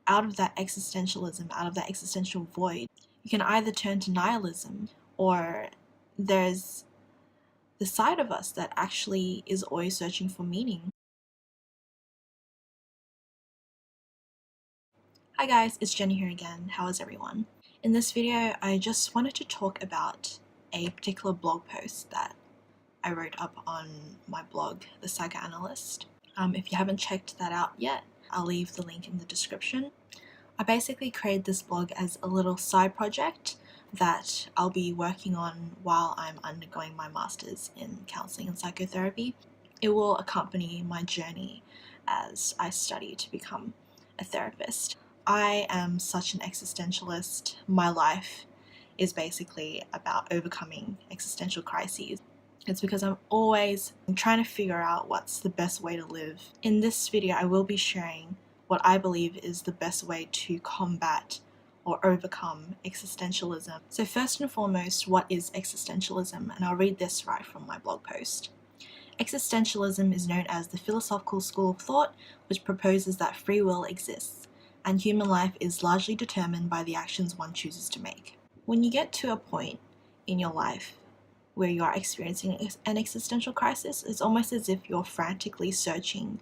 out of that existentialism, out of that existential void, you can either turn to nihilism, or there's the side of us that actually is always searching for meaning. Hi guys, it's Jenny here again. How is everyone? In this video, I just wanted to talk about a particular blog post that I wrote up on my blog, The Psychoanalyst. If you haven't checked that out yet, I'll leave the link in the description. I basically created this blog as a little side project that I'll be working on while I'm undergoing my master's in counseling and psychotherapy. It will accompany my journey as I study to become a therapist. I am such an existentialist. My life is basically about overcoming existential crises. It's because I'm always trying to figure out what's the best way to live. In this video, I will be sharing what I believe is the best way to combat or overcome existentialism. So first and foremost, what is existentialism? And I'll read this right from my blog post. Existentialism is known as the philosophical school of thought which proposes that free will exists, and human life is largely determined by the actions one chooses to make. When you get to a point in your life where you are experiencing an existential crisis, it's almost as if you're frantically searching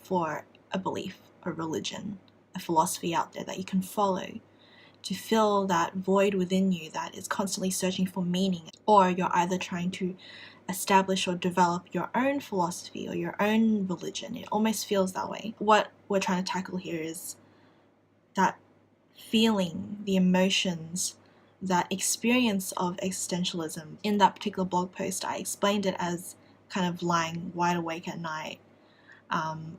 for a belief, a religion, a philosophy out there that you can follow to fill that void within you that is constantly searching for meaning. Or you're either trying to establish or develop your own philosophy or your own religion. It almost feels that way. What we're trying to tackle here is that feeling, the emotions, that experience of existentialism. In that particular blog post, I explained it as kind of lying wide awake at night,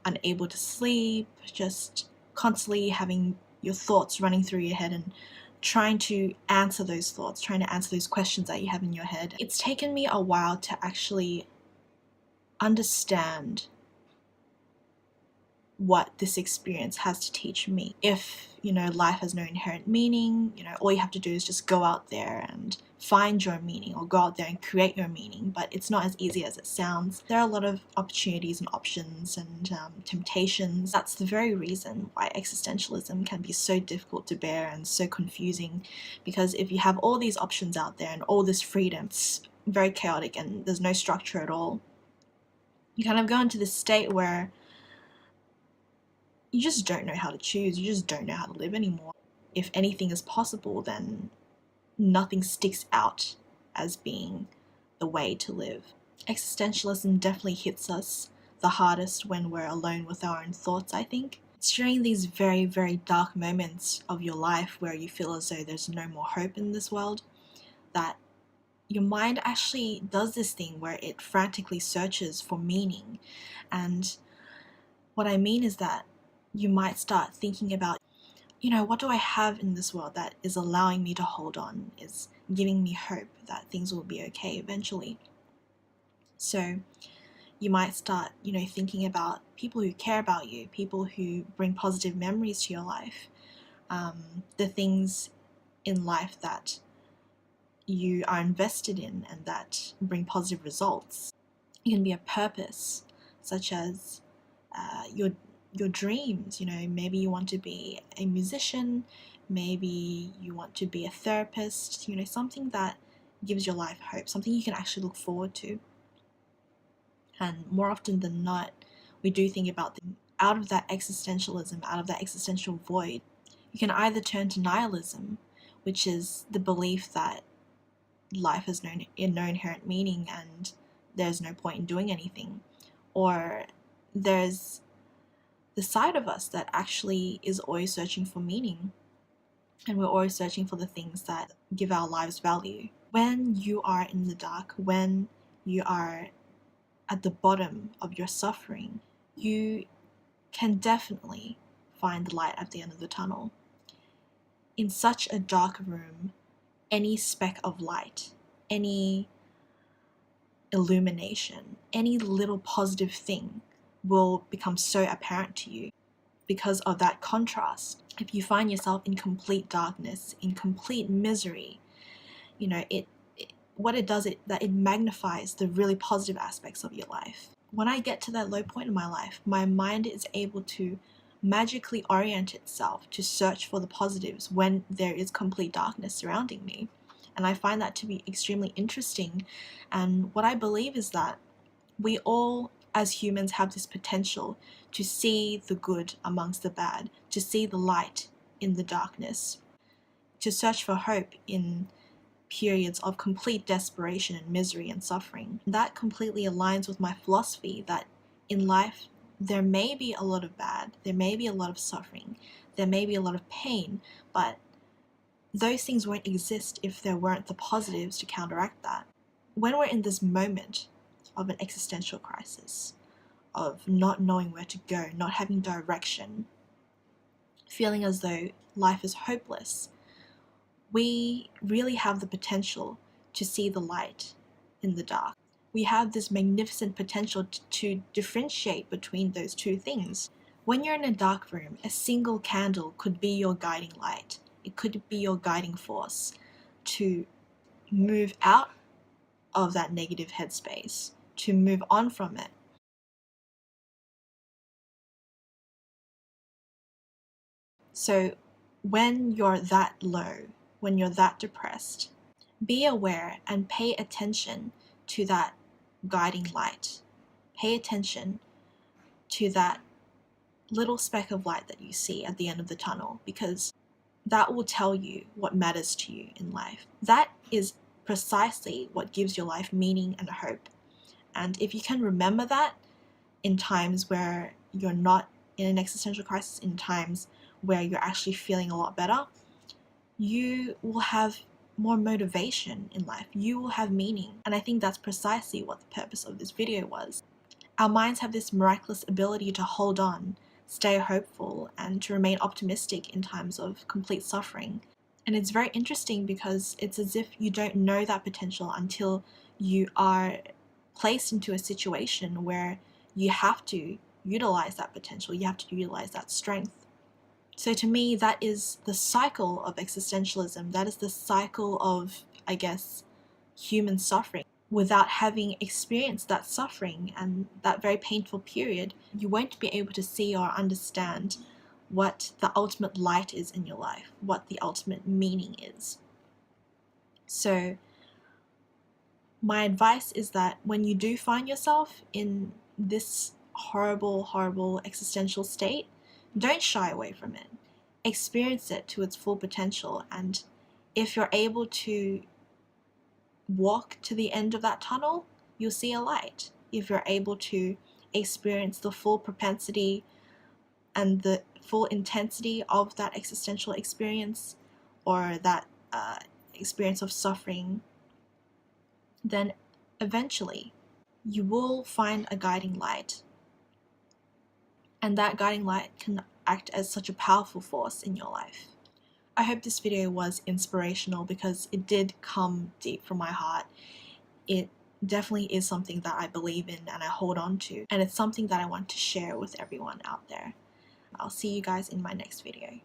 unable to sleep, just constantly having your thoughts running through your head and trying to answer those thoughts, trying to answer those questions that you have in your head. It's taken me a while to actually understand what this experience has to teach me. If, life has no inherent meaning, all you have to do is just go out there and find your meaning, or go out there and create your meaning, but it's not as easy as it sounds. There are a lot of opportunities and options and temptations. That's the very reason why existentialism can be so difficult to bear and so confusing, because if you have all these options out there and all this freedom, it's very chaotic and there's no structure at all. You kind of go into this state where you just don't know how to choose, you just don't know how to live anymore. If anything is possible, then nothing sticks out as being the way to live. Existentialism definitely hits us the hardest when we're alone with our own thoughts, I think. It's during these very, very dark moments of your life where you feel as though there's no more hope in this world, that your mind actually does this thing where it frantically searches for meaning. And what I mean is that you might start thinking about, what do I have in this world that is allowing me to hold on, is giving me hope that things will be okay eventually. So you might start, thinking about people who care about you, people who bring positive memories to your life, the things in life that you are invested in and that bring positive results. It can be a purpose, such as your dreams. Maybe you want to be a musician, maybe you want to be a therapist, something that gives your life hope, something you can actually look forward to. And more often than not, we do think about out of that existentialism, out of that existential void, you can either turn to nihilism, which is the belief that life has no inherent meaning and there's no point in doing anything, or there's the side of us that actually is always searching for meaning, and we're always searching for the things that give our lives value. When you are in the dark, when you are at the bottom of your suffering, you can definitely find the light at the end of the tunnel. In such a dark room, any speck of light, any illumination, any little positive thing will become so apparent to you because of that contrast. If you find yourself in complete darkness, in complete misery, what it does is that it magnifies the really positive aspects of your life. When I get to that low point in my life, my mind is able to magically orient itself to search for the positives when there is complete darkness surrounding me. And I find that to be extremely interesting. And what I believe is that we all, as humans, have this potential to see the good amongst the bad, to see the light in the darkness, to search for hope in periods of complete desperation and misery and suffering. That completely aligns with my philosophy that in life there may be a lot of bad, there may be a lot of suffering, there may be a lot of pain, but those things won't exist if there weren't the positives to counteract that. When we're in this moment of an existential crisis, of not knowing where to go, not having direction, feeling as though life is hopeless, we really have the potential to see the light in the dark. We have this magnificent potential to differentiate between those two things. When you're in a dark room, a single candle could be your guiding light. It could be your guiding force to move out of that negative headspace, to move on from it. So when you're that low, when you're that depressed, be aware and pay attention to that guiding light. Pay attention to that little speck of light that you see at the end of the tunnel, because that will tell you what matters to you in life. That is precisely what gives your life meaning and hope. And if you can remember that in times where you're not in an existential crisis, in times where you're actually feeling a lot better, you will have more motivation in life. You will have meaning. And I think that's precisely what the purpose of this video was. Our minds have this miraculous ability to hold on, stay hopeful, and to remain optimistic in times of complete suffering. And it's very interesting because it's as if you don't know that potential until you are placed into a situation where you have to utilize that potential, you have to utilize that strength. So to me, that is the cycle of existentialism. That is the cycle of, I guess, human suffering. Without having experienced that suffering and that very painful period, you won't be able to see or understand what the ultimate light is in your life, what the ultimate meaning is. So my advice is that when you do find yourself in this horrible, horrible existential state, don't shy away from it. Experience it to its full potential, and if you're able to walk to the end of that tunnel, you'll see a light. If you're able to experience the full propensity and the full intensity of that existential experience, or that experience of suffering, then eventually you will find a guiding light. And that guiding light can act as such a powerful force in your life. I hope this video was inspirational because it did come deep from my heart. It definitely is something that I believe in and I hold on to, and it's something that I want to share with everyone out there. I'll see you guys in my next video.